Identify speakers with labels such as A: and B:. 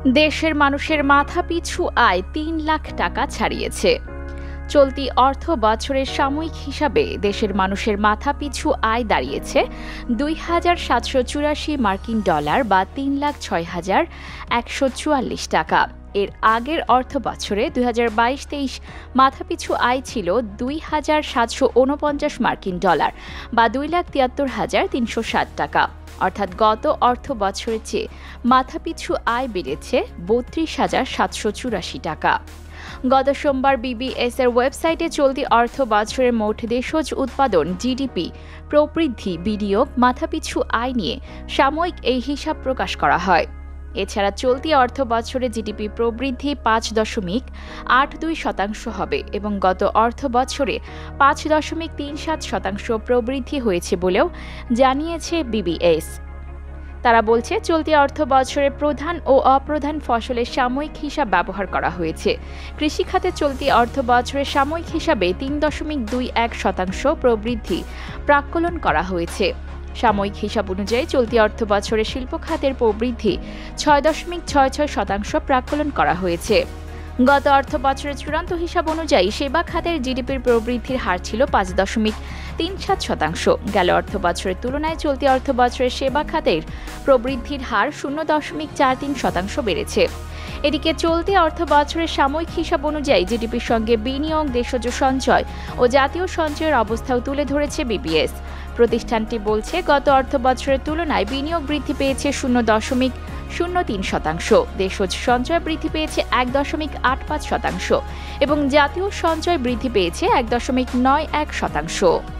A: দেশের মানুষের মাথাপিছু আয় ৩ লাখ টাকা ছাড়িয়েছে। চলতি অর্থ বছরের সাময়িক হিসাবে দেশের মানুষের মাথাপিছু আয় দাঁড়িয়েছে $২,৭৮৪ বা ৩,০৬,১৪৪ টাকা। এর আগের অর্থ বছরে ২০২২-২৩ মাথাপিছু আয় ছিল $২,৭৪৯ বা ২,৭৩,৩৬০ টাকা। অর্থাৎ গত অর্থ বছরের চেয়ে মাথাপিছু আয় বেড়েছে ৩২,৭৮৪ টাকা। গত সোমবার বিবিএস এর ওয়েবসাইটে চলতি অর্থ বছরের মোট দেশজ উৎপাদন, জিডিপি, প্রবৃদ্ধি, বিনিয়োগ, মাথাপিছু আয় নিয়ে সাময়িক এই হিসাব প্রকাশ করা হয়। এছাড়া চলতি অর্থ বছরে জিডিপি প্রবৃদ্ধি ৫.৮২% হবে এবং গত অর্থ বছরে ৫.৩৭% প্রবৃদ্ধি হয়েছে বলেও জানিয়েছে বিবিএস। তারা বলছে, চলতি অর্থ বছরে প্রধান ও অপ্রধান ফসলের সাময়িক হিসাব ব্যবহার করা হয়েছে। কৃষিখাতে চলতি অর্থ বছরের সাময়িক হিসাবে ৩.২১% প্রবৃদ্ধি প্রাক্কলন করা হয়েছে। সাময়িক হিসাব অনুযায়ী চলতি অর্থ বছরে শিল্প খাতের প্রবৃদ্ধি ৬.৬৬% প্রাক্কলন করা হয়েছে। গত অর্থ বছরের চূড়ান্ত হিসাব অনুযায়ী সেবা খাতের জিডিপির প্রবৃদ্ধির হার ছিল ৫.৩৭%। গেল অর্থ বছরের তুলনায় চলতি অর্থ বছরের সেবা খাতের প্রবৃদ্ধির হার ০.৪৩% বেড়েছে। এদিকে চলতি অর্থ বছরের সাময়িক হিসাব অনুযায়ী জিডিপির সঙ্গে বিনিয়োগ, দেশজ সঞ্চয় ও জাতীয় সঞ্চয়ের অবস্থাও তুলে ধরেছে বিবিএস। প্রতিষ্ঠানটি বলছে, গত অর্থ বছরের তুলনায় বিনিয়োগ বৃদ্ধি পেয়েছে ০.০৩%, দেশজ সঞ্চয় বৃদ্ধি পেয়েছে ১.৮৫% এবং জাতীয় সঞ্চয় বৃদ্ধি পেয়েছে ১.৯১%।